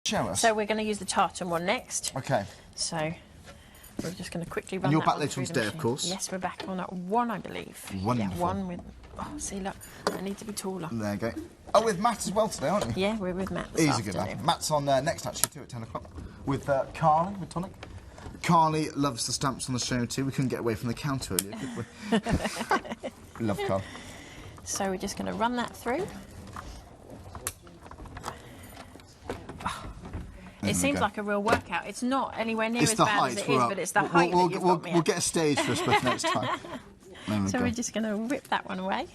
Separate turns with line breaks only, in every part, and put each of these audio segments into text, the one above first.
Show us.
So we're going to use the tartan one next.
Okay.
So we're just going to quickly run
And you're
that
back
one
later
through
on
the
today, of
machine.
course.
Yes, we're back on at 1, I believe.
Wonderful.
Yeah, 1 with... Oh, see, look, I need to be taller.
There you go. Oh, with Matt as well today, aren't you?
Yeah, we're with Matt this
He's
afternoon.
a good lad. Matt's on next, actually, too, at 10 o'clock. With Carly, with Tonic. Carly loves the stamps on the show, too. We couldn't get away from the counter earlier, could we? Love Carly.
So we're just going to run that through. It seems like a real workout. It's not anywhere near as bad as it is, but it's the height that you've got me at.
We'll get a stage for us both next time.
So we're just going to rip that one away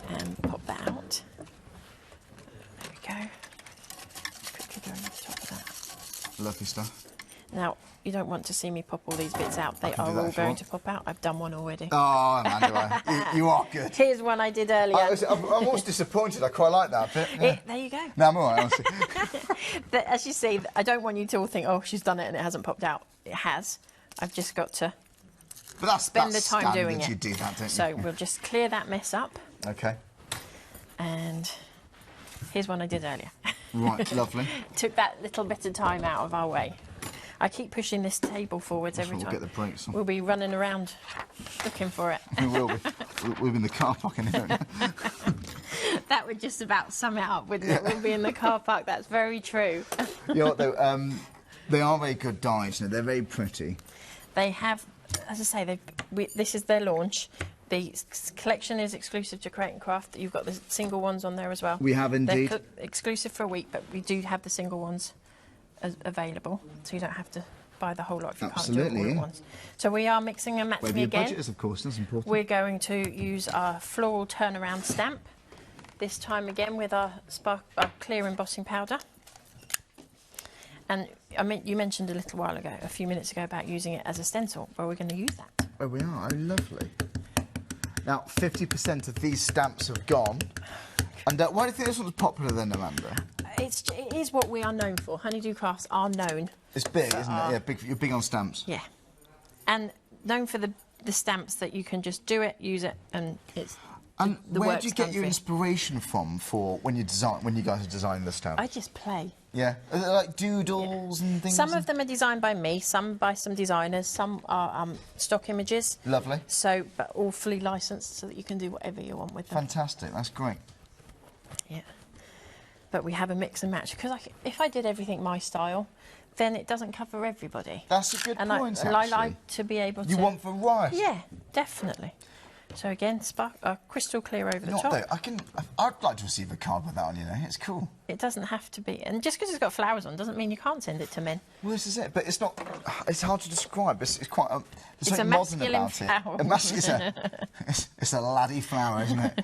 and pop that out. There we go. Quickly go over the top of that.
Lovely stuff.
Now, you don't want to see me pop all these bits out. They are all going to pop out. I've done one already.
Oh, Amanda, you are good.
Here's one I did earlier.
I'm almost disappointed. I quite like that bit. Yeah.
There you go.
No, I'm all right, honestly.
As you see, I don't want you to all think, oh, she's done it and it hasn't popped out. It has. I've just got to spend the time doing it.
You do that, don't you?
So we'll just clear that mess up.
Okay.
And here's one I did earlier.
Right, lovely.
Took that little bit of time out of our way. I keep pushing this table forwards every time.
We'll get the brakes on.
We'll be running around looking for it.
We will be. We'll be in the car park in here.
That would just about sum it up, wouldn't it? We'll be in the car park. That's very true.
You know what, though? They are very good dyes. You know, they're very pretty.
They have, as I say, this is their launch. The collection is exclusive to Create and Craft. You've got the single ones on there as well.
We have indeed.
They're exclusive for a week, but we do have the single ones available, so you don't have to buy the whole lot if you can't do it all at once. So we are mixing and matching
Whatever
again.
your budget is, of course, that's important.
We're going to use our floral turnaround stamp, this time again with our clear embossing powder. And you mentioned a few minutes ago, about using it as a stencil. Well, we're going to use that.
Oh, we are. Oh, lovely. Now, 50% of these stamps have gone. And why do you think this one's popular then, Amanda?
It is what we are known for. Honeydew Crafts are known.
It's big, isn't it? Yeah, big. You're big on stamps.
Yeah. And known for the stamps that you can just do it, use it, and it's...
And where do you get your inspiration from for when you guys are designing the stamps?
I just play.
Yeah, are they like doodles and things?
Some of them are designed by me, some by some designers, some are stock images.
Lovely.
So, but all fully licensed, so that you can do whatever you want with them.
Fantastic, that's great.
Yeah. But we have a mix and match, because if I did everything my style, then it doesn't cover everybody.
That's a good point, actually.
And I like to be able to...
You want variety?
Yeah, definitely. So again, crystal clear over the top.
I'd like to receive a card with that on, you know. It's cool.
It doesn't have to be, and just because it's got flowers on doesn't mean you can't send it to men.
Well, this is it, but it's not. It's hard to describe. It's quite. There's something
a
modern about
flower.
it. It's a laddie flower, isn't it?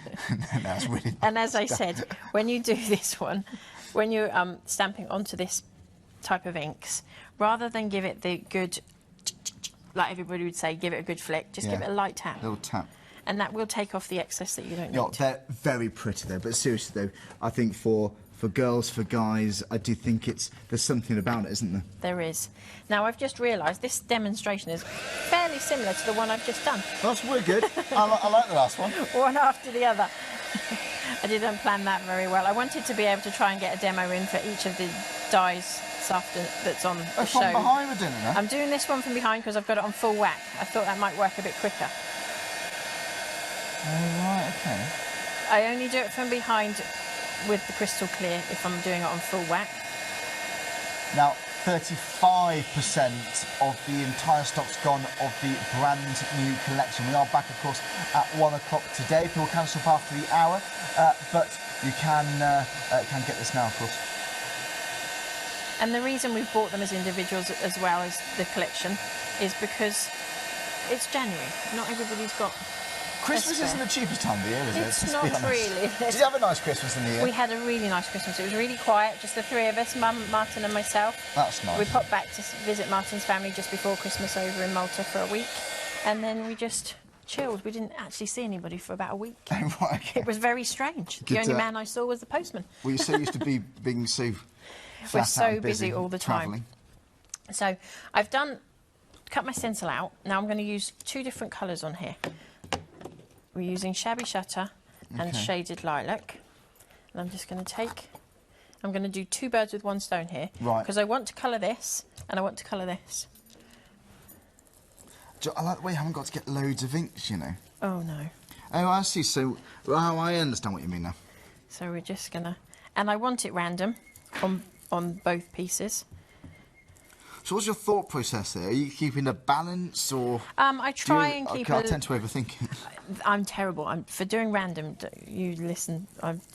That's really.
And as I said, when you do this one, when you're stamping onto this type of inks, rather than give it the good, like everybody would say, give it a good flick, just give it a light tap.
A little tap.
And that will take off the excess that you don't need.
They're very pretty though, but seriously though, I think for girls, for guys, I do think there's something about it, isn't there?
There is. Now I've just realised this demonstration is fairly similar to the one I've just done.
That's really good. I like the last one.
One after the other. I didn't plan that very well. I wanted to be able to try and get a demo in for each of the dies that's on the show.
From behind we're doing it.
I'm doing this one from behind because I've got it on full whack. I thought that might work a bit quicker.
Oh, right, okay.
I only do it from behind with the crystal clear if I'm doing it on full whack.
Now, 35% of the entire stock's gone of the brand new collection. We are back, of course, at 1 o'clock today. People can shop after the hour, but you can get this now, of course.
And the reason we've bought them as individuals as well as the collection is because it's January. Not everybody's got...
Christmas isn't the cheapest time of the year, is it?
It's not really.
Did you have a nice Christmas in the year?
We had a really nice Christmas. It was really quiet, just the three of us, Mum, Martin and myself.
That's nice.
We popped back to visit Martin's family just before Christmas over in Malta for a week. And then we just chilled. We didn't actually see anybody for about a week.
Right, okay.
It was very strange. The only man I saw was the postman.
Well, you're so used to being so
We're so busy all the time.
Travelling.
So I've cut my stencil out. Now I'm going to use 2 different colours on here. We're using Shabby Shutter and Shaded Lilac. And I'm just going to take I'm going to do 2 birds with 1 stone here.
Right.
Because I want to colour this and I want to colour this.
I like the way you haven't got to get loads of inks, you know.
Oh, no.
Oh, I see. So, oh, I understand what you mean now.
So we're just going to... And I want it random on both pieces.
So what's your thought process there? Are you keeping a balance or...
I try and keep
I tend to overthink it.
I'm terrible. For doing random, you listen,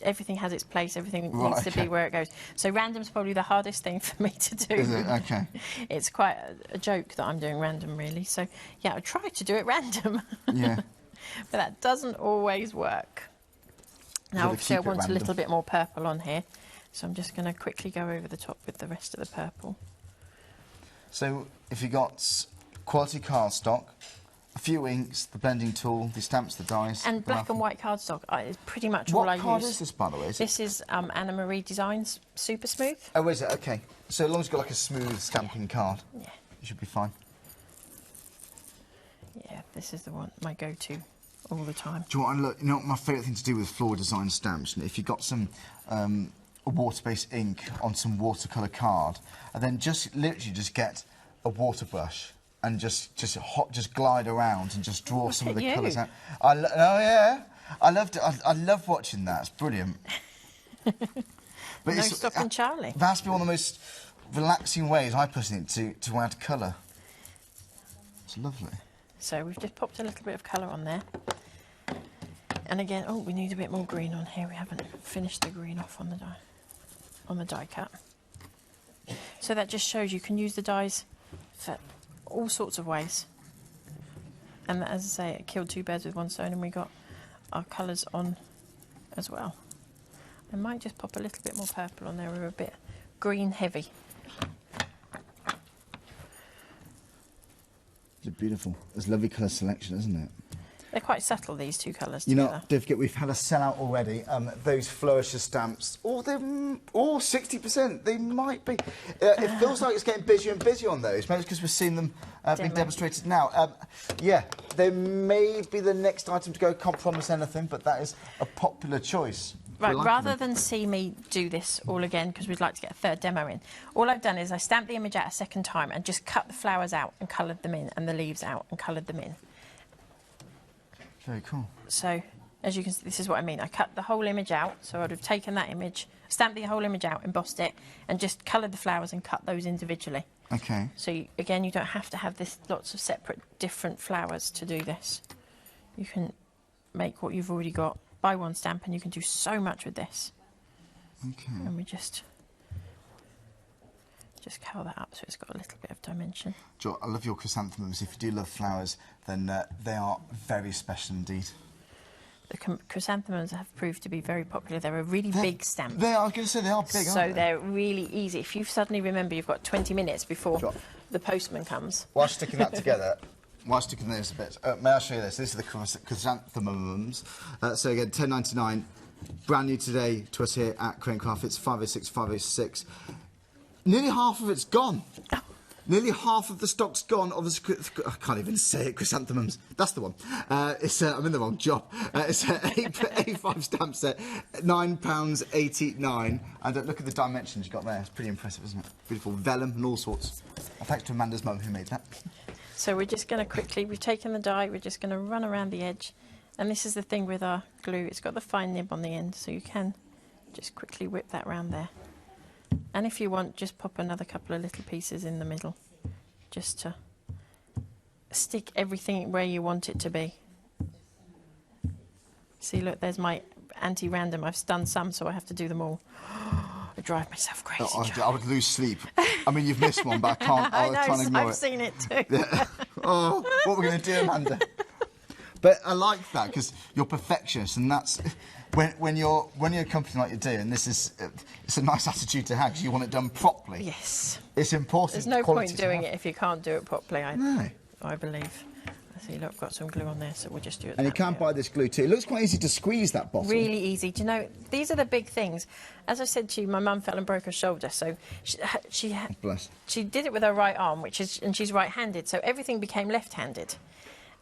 everything has its place, everything needs to be where it goes. So random's probably the hardest thing for me to do.
Is it? Okay.
It's quite a joke that I'm doing random, really. So, yeah, I try to do it random.
Yeah.
But that doesn't always work. Now, obviously, I want a little bit more purple on here. So I'm just going to quickly go over the top with the rest of the purple.
So if you got quality cardstock, a few inks, the blending tool, the stamps, the dies...
And black and white cardstock is pretty much all I use.
What card is this, by the way?
This is Anna Marie Designs Super Smooth.
Oh, is it? OK. So as long as you've got like a smooth stamping card,
yeah,
you should be fine.
Yeah, this is the one, my go-to all the time.
Do you know what my favourite thing to do with floor design stamps? If you've got some a water-based ink on some watercolour card, and then literally just get a water brush and just glide around and just draw some of the colours out. Oh yeah, I love watching that. It's brilliant. But
no stopping Charlie.
That's been one of the most relaxing ways I personally think to add colour. It's lovely. So
we've just popped a little bit of colour on there. And again, oh, we need a bit more green on here. We haven't finished the green off on the die cut. So that just shows you can use the dies for all sorts of ways. And as I say, it killed 2 birds with 1 stone, and we got our colours on as well. I might just pop a little bit more purple on there. We're a bit green heavy.
It's beautiful. It's a lovely colour selection, isn't it?
They're quite subtle, these 2 colours
together.
together.
Don't forget, we've had a sellout already. Those Flourisher stamps, they're 60%. They might be. It feels like it's getting busier and busier on those. Maybe it's because we're seeing them being demonstrated now. Yeah, they may be the next item to go. Can't promise anything, but that is a popular choice.
Right, rather than see me do this all again, because we'd like to get a 3rd demo in, all I've done is I stamped the image out a 2nd time and just cut the flowers out and coloured them in, and the leaves out and coloured them in.
Very cool.
So, as you can see, this is what I mean. I cut the whole image out, so I'd have taken that image, stamped the whole image out, embossed it, and just coloured the flowers and cut those individually.
Okay.
So, again, you don't have to have lots of separate, different flowers to do this. You can make what you've already got, buy 1 stamp, and you can do so much with this.
Okay.
And we just colour that up so it's got a little bit of dimension.
Jo, I love your chrysanthemums. If you do love flowers, then they are very special indeed.
The chrysanthemums have proved to be very popular. They're a really big stamp.
I was going to say they are big,
so
aren't they?
they're really easy. If you suddenly remember you've got 20 minutes before the postman comes.
While sticking that together, while sticking those a bit, may I show you this? This is the chrysanthemums. So again, £10.99, brand new today to us here at Cranecraft. It's 506, 506. Nearly half of it's gone. Nearly half of the stock's gone. Obviously, I can't even say it, chrysanthemums. That's the one. I'm in the wrong job. It's an A5 stamp set, £9.89. And look at the dimensions you got there. It's pretty impressive, isn't it? Beautiful vellum and all sorts. Thanks to Amanda's mum who made that.
So we're just going to quickly, we've taken the die, we're just going to run around the edge. And this is the thing with our glue. It's got the fine nib on the end, so you can just quickly whip that round there. And if you want, just pop another couple of little pieces in the middle, just to stick everything where you want it to be. See, look, there's my anti-random. I've done some, so I have to do them all. I drive myself crazy.
I would lose sleep. I mean, you've missed one, but I can't. I can't ignore it.
I've seen it too.
Yeah. Oh, what we're going to do, Amanda? But I like that because you're perfectionist, and that's when you're a company like you do, and it's a nice attitude to have because you want it done properly.
Yes.
It's important.
There's no point doing it if you can't do it properly. I believe. I see. Look, I've got some glue on there, so we'll just do it.
And you can buy this glue too. It looks quite easy to squeeze that bottle.
Really easy. Do you know? These are the big things. As I said to you, my mum fell and broke her shoulder, so she did it with her right arm, and she's right-handed, so everything became left-handed,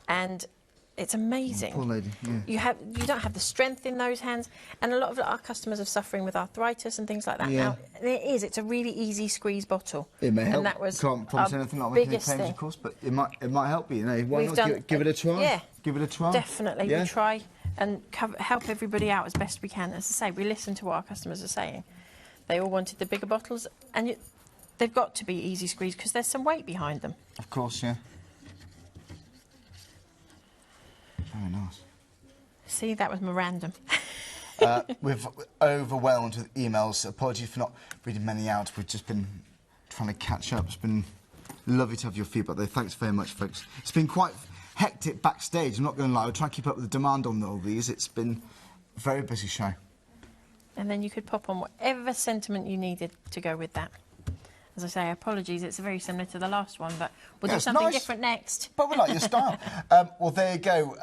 and It's amazing.
Poor lady, yeah.
You don't have the strength in those hands, and a lot of our customers are suffering with arthritis and things like that now. And it's a really easy squeeze bottle.
It may help.
And that was
Can't promise anything, not making any
biggest
claims,
thing.
of course, but it might help you. You know, why
We've
not give it a try?
Yeah,
give it a try.
Definitely,
Yeah?
we try and help everybody out as best we can. As I say, we listen to what our customers are saying. They all wanted the bigger bottles, and they've got to be easy squeeze because there's some weight behind them.
Of course, yeah. Very nice.
See, that was memorandum.
We've overwhelmed with emails. Apologies for not reading many out. We've just been trying to catch up. It's been lovely to have your feedback, though. Thanks very much, folks. It's been quite hectic backstage. I'm not going to lie. We're trying to keep up with the demand on all these. It's been a very busy show.
And then you could pop on whatever sentiment you needed to go with that. As I say, apologies, it's very similar to the last one, but we'll do something different next.
But we like your style. Well, there you go.